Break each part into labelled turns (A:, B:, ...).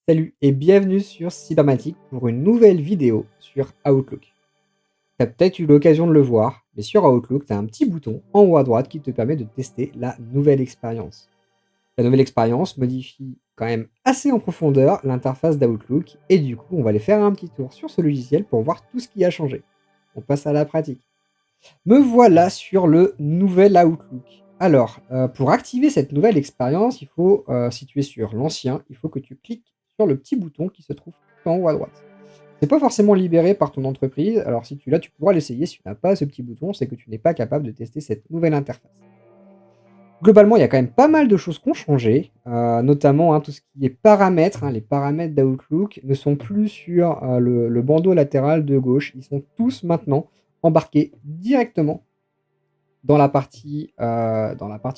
A: Salut et bienvenue sur Cybermatic pour une nouvelle vidéo sur Outlook. Tu as peut-être eu l'occasion de le voir, mais sur Outlook, tu as un petit bouton en haut à droite qui te permet de tester la nouvelle expérience. La nouvelle expérience modifie quand même assez en profondeur l'interface d'Outlook et du coup, on va aller faire un petit tour sur ce logiciel pour voir tout ce qui a changé. On passe à la pratique. Me voilà sur le nouvel Outlook. Alors, pour activer cette nouvelle expérience, il faut, si tu es sur l'ancien, il faut que tu cliques sur le petit bouton qui se trouve tout en haut à droite. C'est pas forcément libéré par ton entreprise, alors si tu l'as, tu pourras l'essayer. Si tu n'as pas ce petit bouton, c'est que tu n'es pas capable de tester cette nouvelle interface. Globalement, il y a quand même pas mal de choses qui ont changé, notamment, tout ce qui est paramètres, les paramètres d'Outlook ne sont plus sur, le bandeau latéral de gauche. Ils sont tous maintenant embarqués directement dans la partie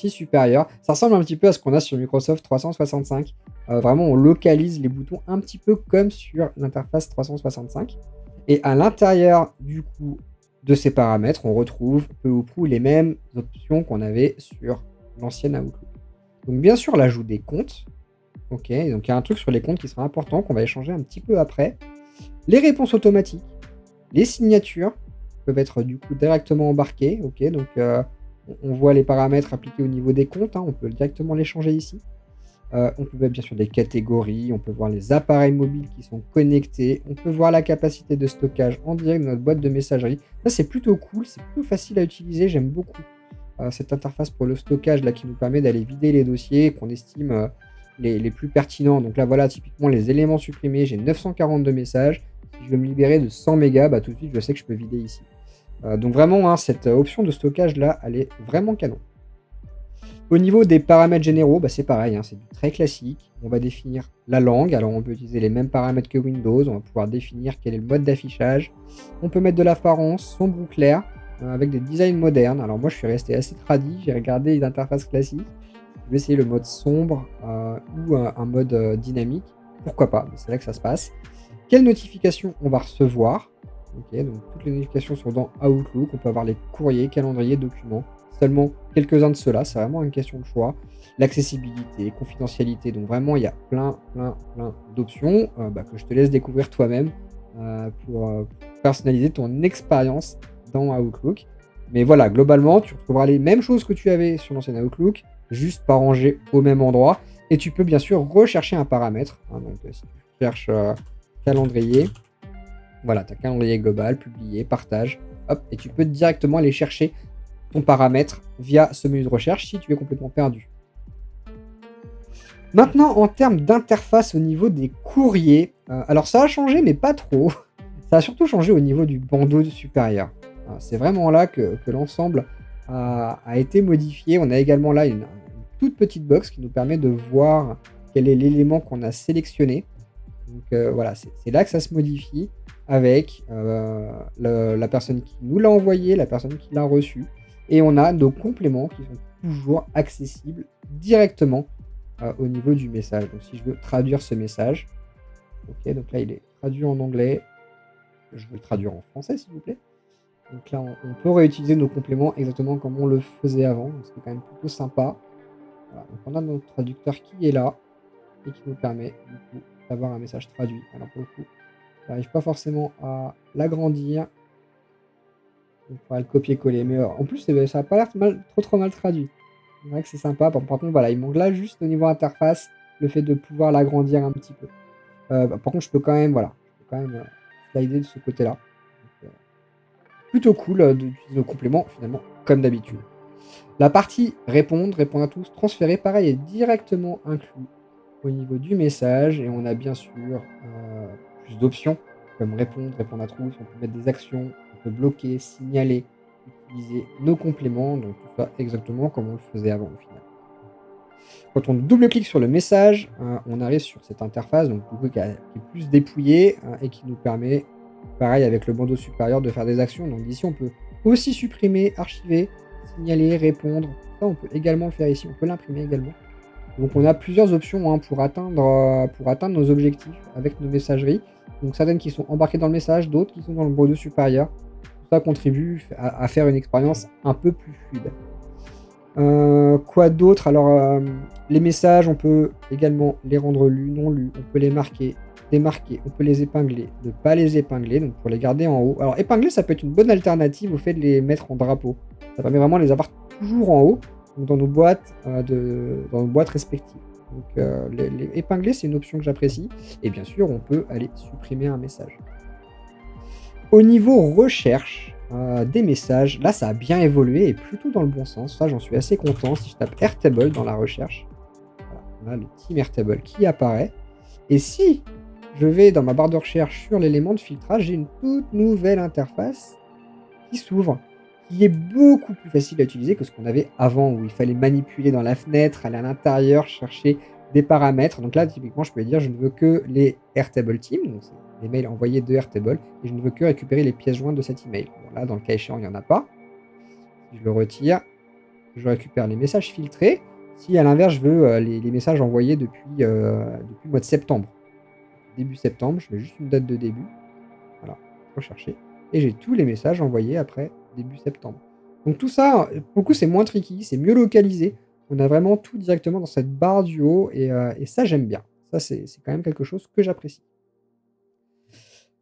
A: supérieure. Ça ressemble un petit peu à ce qu'on a sur Microsoft 365. Vraiment, on localise les boutons un petit peu comme sur l'interface 365. Et à l'intérieur, du coup, de ces paramètres, on retrouve peu ou prou les mêmes options qu'on avait sur l'ancienne Outlook. Donc, bien sûr, l'ajout des comptes. Ok, donc il y a un truc sur les comptes qui sera important, qu'on va échanger un petit peu après. Les réponses automatiques, les signatures peuvent être du coup directement embarquées. Ok, donc on voit les paramètres appliqués au niveau des comptes, on peut directement les changer ici. On peut mettre bien sûr des catégories, on peut voir les appareils mobiles qui sont connectés, on peut voir la capacité de stockage en direct de notre boîte de messagerie. Ça, c'est plutôt cool, c'est plutôt facile à utiliser, j'aime beaucoup cette interface pour le stockage là, qui nous permet d'aller vider les dossiers qu'on estime les plus pertinents. Donc là, voilà, typiquement les éléments supprimés, j'ai 942 messages. Si je veux me libérer de 100 mégas, tout de suite, je sais que je peux vider ici. Donc vraiment, cette option de stockage là, elle est vraiment canon. Au niveau des paramètres généraux, c'est pareil, c'est du très classique. On va définir la langue. Alors, on peut utiliser les mêmes paramètres que Windows. On va pouvoir définir quel est le mode d'affichage. On peut mettre de l'apparence, sombre ou clair, avec des designs modernes. Alors, moi, je suis resté assez tradi. J'ai regardé les interfaces classiques. Je vais essayer le mode sombre ou un mode dynamique. Pourquoi pas? C'est là que ça se passe. Quelles notifications on va recevoir? Ok, donc toutes les notifications sont dans Outlook. On peut avoir les courriers, calendriers, documents. Seulement quelques-uns de ceux-là, c'est vraiment une question de choix. L'accessibilité, confidentialité, donc vraiment il y a plein d'options que je te laisse découvrir toi-même pour personnaliser ton expérience dans Outlook. Mais voilà, globalement, tu retrouveras les mêmes choses que tu avais sur l'ancien Outlook, juste pas rangées au même endroit. Et tu peux bien sûr rechercher un paramètre. Donc si tu cherches calendrier, voilà, tu as calendrier global, publier, partage, hop, et tu peux directement aller chercher ton paramètre via ce menu de recherche si tu es complètement perdu. Maintenant, en termes d'interface au niveau des courriers, alors ça a changé, mais pas trop. Ça a surtout changé au niveau du bandeau supérieur. C'est vraiment là que l'ensemble a été modifié. On a également là une toute petite box qui nous permet de voir quel est l'élément qu'on a sélectionné. Donc voilà, c'est là que ça se modifie avec la personne qui nous l'a envoyé, la personne qui l'a reçu. Et on a nos compléments qui sont toujours accessibles directement au niveau du message. Donc si je veux traduire ce message, ok, donc là il est traduit en anglais, je veux le traduire en français s'il vous plaît. Donc là on peut réutiliser nos compléments exactement comme on le faisait avant, donc c'est quand même plutôt sympa. Voilà, donc on a notre traducteur qui est là et qui nous permet du coup d'avoir un message traduit. Alors pour le coup, j'arrive pas forcément à l'agrandir. On pourra le copier-coller. Mais en plus, ça n'a pas l'air trop mal traduit. C'est vrai que c'est sympa. Par contre, voilà, il manque là juste au niveau interface le fait de pouvoir l'agrandir un petit peu. Par contre, je peux quand même, slider de ce côté-là. Donc, plutôt cool d'utiliser nos compléments, finalement, comme d'habitude. La partie répondre à tous, transférer, pareil, est directement inclus au niveau du message. Et on a bien sûr plus d'options comme répondre à tous. On peut mettre des actions, on peut bloquer, signaler, utiliser nos compléments. Donc tout ça exactement comme on le faisait avant au final. Quand on double-clique sur le message, on arrive sur cette interface donc, qui est plus dépouillée et qui nous permet, pareil avec le bandeau supérieur, de faire des actions. Donc d'ici, on peut aussi supprimer, archiver, signaler, répondre. Ça, on peut également le faire ici. On peut l'imprimer également. Donc on a plusieurs options pour atteindre nos objectifs avec nos messageries. Donc certaines qui sont embarquées dans le message, d'autres qui sont dans le bandeau supérieur. Tout ça contribue à faire une expérience un peu plus fluide. Quoi d'autre? Alors, les messages, on peut également les rendre lus, non lus, on peut les marquer, démarquer, on peut les épingler, ne pas les épingler, donc pour les garder en haut. Alors épingler, ça peut être une bonne alternative au fait de les mettre en drapeau. Ça permet vraiment de les avoir toujours en haut, donc dans nos boîtes, dans nos boîtes respectives. Donc les épingler, c'est une option que j'apprécie. Et bien sûr, on peut aller supprimer un message. Au niveau recherche des messages, là ça a bien évolué et plutôt dans le bon sens. Ça, j'en suis assez content. Si je tape Airtable dans la recherche, voilà, on a le team Airtable qui apparaît. Et si je vais dans ma barre de recherche sur l'élément de filtrage, j'ai une toute nouvelle interface qui s'ouvre, qui est beaucoup plus facile à utiliser que ce qu'on avait avant, où il fallait manipuler dans la fenêtre, aller à l'intérieur, chercher des paramètres. Donc là, typiquement, je peux dire je ne veux que les Airtable Team, donc c'est les mails envoyés de Airtable, et je ne veux que récupérer les pièces jointes de cet email. Bon, là, dans le cas échéant, il n'y en a pas. Si je le retire, je récupère les messages filtrés. Si à l'inverse, je veux les messages envoyés depuis le mois de septembre, début septembre, je mets juste une date de début. Voilà, rechercher. Et j'ai tous les messages envoyés après début septembre. Donc tout ça, pour le coup, c'est moins tricky, c'est mieux localisé. On a vraiment tout directement dans cette barre du haut et ça, j'aime bien. Ça, c'est quand même quelque chose que j'apprécie.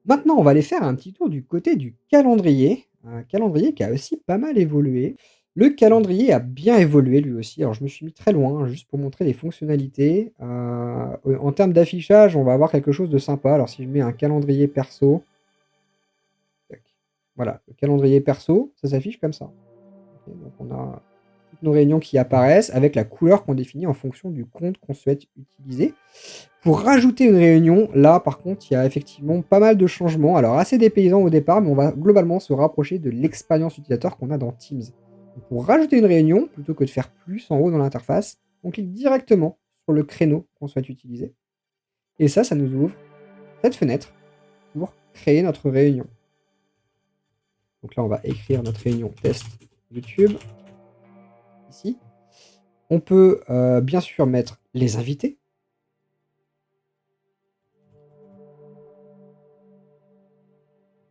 A: Maintenant, on va aller faire un petit tour du côté du calendrier. Un calendrier qui a aussi pas mal évolué. Le calendrier a bien évolué lui aussi. Alors, je me suis mis très loin, hein, juste pour montrer les fonctionnalités. En termes d'affichage, on va avoir quelque chose de sympa. Alors, si je mets un calendrier perso, tac, voilà, le calendrier perso, ça s'affiche comme ça. Ok, donc, on a toutes nos réunions qui apparaissent avec la couleur qu'on définit en fonction du compte qu'on souhaite utiliser. Pour rajouter une réunion, là, par contre, il y a effectivement pas mal de changements. Alors, assez dépaysant au départ, mais on va globalement se rapprocher de l'expérience utilisateur qu'on a dans Teams. Donc, pour rajouter une réunion, plutôt que de faire plus en haut dans l'interface, on clique directement sur le créneau qu'on souhaite utiliser. Et ça nous ouvre cette fenêtre pour créer notre réunion. Donc là, on va écrire notre réunion test YouTube. Ici. On peut bien sûr mettre les invités.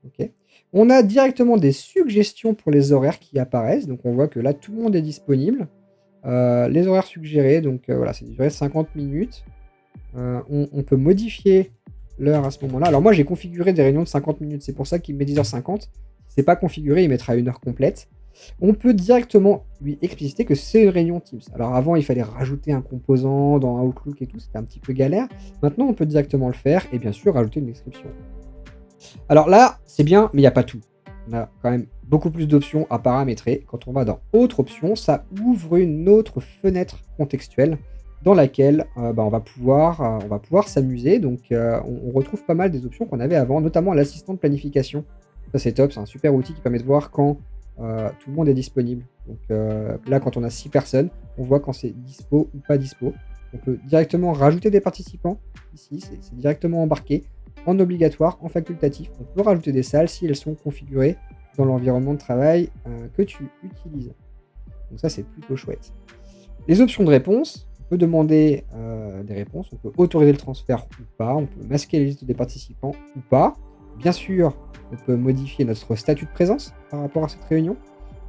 A: Ok. On a directement des suggestions pour les horaires qui apparaissent. Donc on voit que là, tout le monde est disponible. Les horaires suggérés, donc voilà, c'est duré 50 minutes. On peut modifier l'heure à ce moment-là. Alors moi, j'ai configuré des réunions de 50 minutes. C'est pour ça qu'il met 10h50. Si c'est pas configuré, il mettra une heure complète. On peut directement lui expliciter que c'est une réunion Teams. Alors avant, il fallait rajouter un composant dans Outlook et tout. C'était un petit peu galère. Maintenant, on peut directement le faire et bien sûr rajouter une description. Alors là, c'est bien, mais il n'y a pas tout. On a quand même beaucoup plus d'options à paramétrer. Quand on va dans Autres options, ça ouvre une autre fenêtre contextuelle dans laquelle on va pouvoir s'amuser. Donc on retrouve pas mal des options qu'on avait avant, notamment l'assistant de planification. Ça c'est top, c'est un super outil qui permet de voir quand tout le monde est disponible. Donc là, quand on a 6 personnes, on voit quand c'est dispo ou pas dispo. On peut directement rajouter des participants. Ici, c'est directement embarqué en obligatoire, en facultatif. On peut rajouter des salles si elles sont configurées dans l'environnement de travail que tu utilises. Donc ça, c'est plutôt chouette. Les options de réponse, on peut demander des réponses, on peut autoriser le transfert ou pas, on peut masquer les listes des participants ou pas. Bien sûr, on peut modifier notre statut de présence par rapport à cette réunion.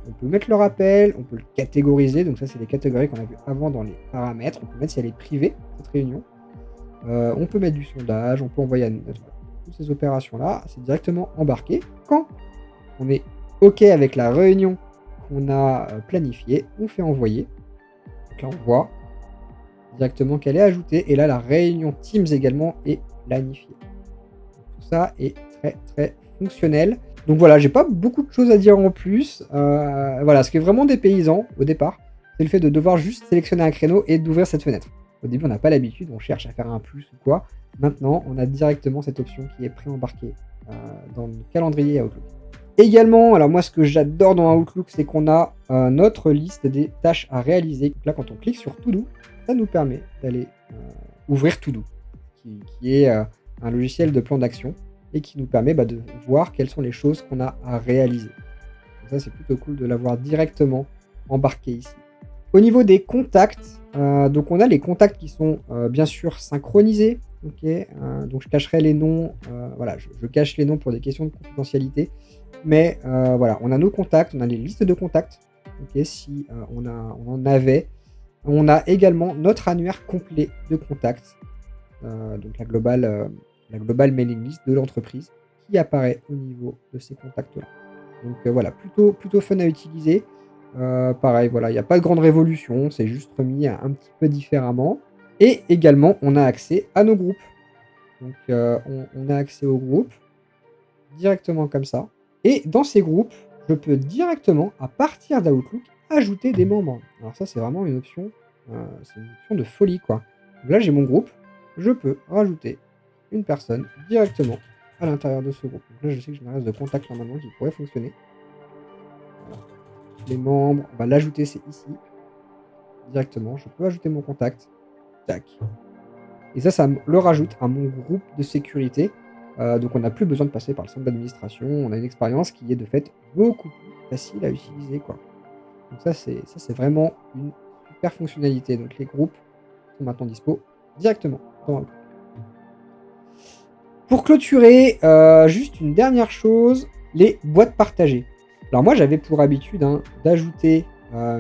A: On peut mettre le rappel, on peut le catégoriser. Donc ça, c'est les catégories qu'on a vues avant dans les paramètres. On peut mettre si elle est privée, cette réunion. On peut mettre du sondage, on peut envoyer toutes ces opérations-là. C'est directement embarqué. Quand on est OK avec la réunion qu'on a planifiée, on fait envoyer. Donc là, on voit directement qu'elle est ajoutée. Et là, la réunion Teams également est planifiée. Tout ça est très, très fonctionnel. Donc voilà, j'ai pas beaucoup de choses à dire en plus. Voilà, ce qui est vraiment dépaysant au départ, c'est le fait de devoir juste sélectionner un créneau et d'ouvrir cette fenêtre. Au début, on n'a pas l'habitude, on cherche à faire un plus ou quoi. Maintenant, on a directement cette option qui est pré-embarquée dans le calendrier Outlook. Également, alors moi, ce que j'adore dans Outlook, c'est qu'on a notre liste des tâches à réaliser. Donc là, quand on clique sur To Do, ça nous permet d'aller ouvrir To Do, qui est un logiciel de plan d'action et qui nous permet de voir quelles sont les choses qu'on a à réaliser. Donc ça, c'est plutôt cool de l'avoir directement embarqué ici. Au niveau des contacts, donc on a les contacts qui sont bien sûr synchronisés. Okay, donc je cacherai les noms, voilà, je cache les noms pour des questions de confidentialité. Mais voilà, on a nos contacts, on a les listes de contacts ok, si on en avait. On a également notre annuaire complet de contacts, donc la global mailing list de l'entreprise qui apparaît au niveau de ces contacts-là. Donc voilà, plutôt fun à utiliser. Pareil, voilà, il n'y a pas de grande révolution, c'est juste remis un petit peu différemment. Et également, on a accès à nos groupes. Donc on a accès aux groupes directement comme ça. Et dans ces groupes, je peux directement, à partir d'Outlook, ajouter des membres. Alors ça, c'est vraiment c'est une option de folie, quoi. Donc là, j'ai mon groupe, je peux rajouter une personne directement à l'intérieur de ce groupe. Donc là, je sais que j'ai un reste de contact normalement qui pourrait fonctionner. Voilà. Les membres, on va l'ajouter, c'est ici. Directement, je peux ajouter mon contact. Tac. Et ça me le rajoute à mon groupe de sécurité. Donc on n'a plus besoin de passer par le centre d'administration. On a une expérience qui est de fait beaucoup plus facile à utiliser, quoi. Donc ça, c'est vraiment une super fonctionnalité. Donc les groupes sont maintenant dispo directement dans Outlook. Pour clôturer, juste une dernière chose, les boîtes partagées. Alors moi, j'avais pour habitude d'ajouter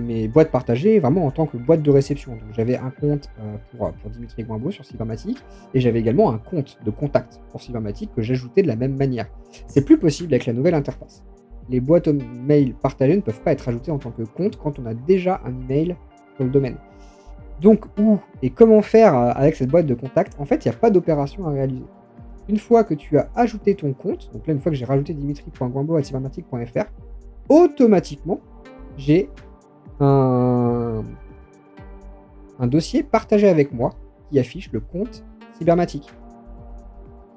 A: mes boîtes partagées vraiment en tant que boîte de réception. Donc j'avais un compte pour Dimitri Goimbaud sur Cybermatic et j'avais également un compte de contact pour Cybermatic que j'ajoutais de la même manière. C'est plus possible avec la nouvelle interface. Les boîtes mail partagées ne peuvent pas être ajoutées en tant que compte quand on a déjà un email sur le domaine. Donc où et comment faire avec cette boîte de contact? En fait, il n'y a pas d'opération à réaliser. Une fois que tu as ajouté ton compte, donc là, une fois que j'ai rajouté dimitri.goimbaud@cybermatic.fr, automatiquement, j'ai un dossier partagé avec moi qui affiche le compte Cybermatic.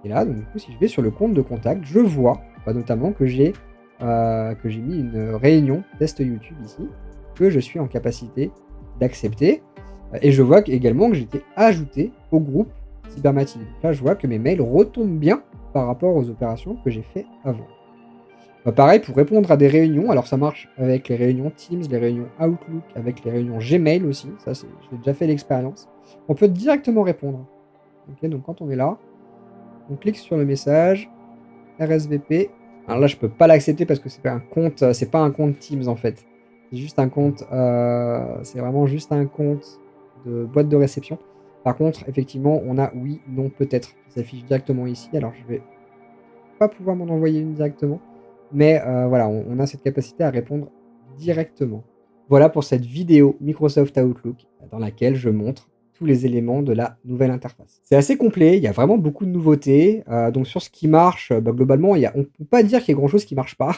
A: Et là, donc, du coup, si je vais sur le compte de contact, je vois notamment que j'ai mis une réunion test YouTube ici, que je suis en capacité d'accepter. Et je vois également que j'ai été ajouté au groupe Cybermatic. Donc là, je vois que mes mails retombent bien par rapport aux opérations que j'ai fait avant. Pareil, pour répondre à des réunions, alors ça marche avec les réunions Teams, les réunions Outlook, avec les réunions Gmail aussi, ça j'ai déjà fait l'expérience. On peut directement répondre. Ok, donc quand on est là, on clique sur le message, RSVP. Alors là, je peux pas l'accepter parce que c'est pas un compte Teams en fait. C'est juste un compte, c'est vraiment juste un compte de boîte de réception. Par contre, effectivement, on a oui, non, peut-être qui s'affiche directement ici. Alors je vais pas pouvoir m'en envoyer une directement, mais voilà, on a cette capacité à répondre directement. Voilà pour cette vidéo Microsoft Outlook dans laquelle je montre tous les éléments de la nouvelle interface. C'est assez complet, il y a vraiment beaucoup de nouveautés. Donc sur ce qui marche, globalement, on ne peut pas dire qu'il y a grand chose qui ne marche pas.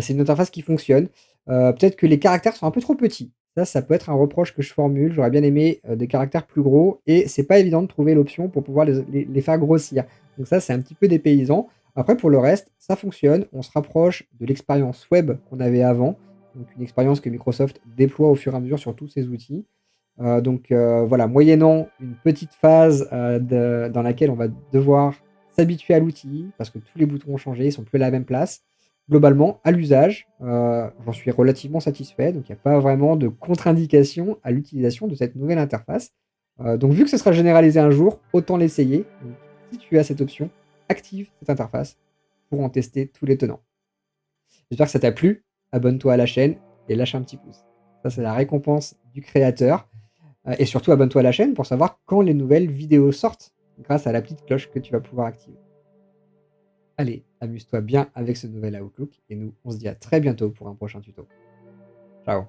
A: C'est une interface qui fonctionne. Peut-être que les caractères sont un peu trop petits. Ça peut être un reproche que je formule. J'aurais bien aimé des caractères plus gros et c'est pas évident de trouver l'option pour pouvoir les faire grossir. Donc ça, c'est un petit peu dépaysant. Après, pour le reste, ça fonctionne. On se rapproche de l'expérience web qu'on avait avant. Donc une expérience que Microsoft déploie au fur et à mesure sur tous ses outils. Voilà, moyennant une petite phase dans laquelle on va devoir s'habituer à l'outil, parce que tous les boutons ont changé, ils ne sont plus à la même place. Globalement, à l'usage, j'en suis relativement satisfait, donc il n'y a pas vraiment de contre-indication à l'utilisation de cette nouvelle interface. Donc vu que ce sera généralisé un jour, autant l'essayer. Donc, si tu as cette option, active cette interface pour en tester tous les tenants. J'espère que ça t'a plu. Abonne-toi à la chaîne et lâche un petit pouce. Ça, c'est la récompense du créateur. Et surtout, abonne-toi à la chaîne pour savoir quand les nouvelles vidéos sortent, grâce à la petite cloche que tu vas pouvoir activer. Allez, amuse-toi bien avec ce nouvel Outlook et nous, on se dit à très bientôt pour un prochain tuto. Ciao.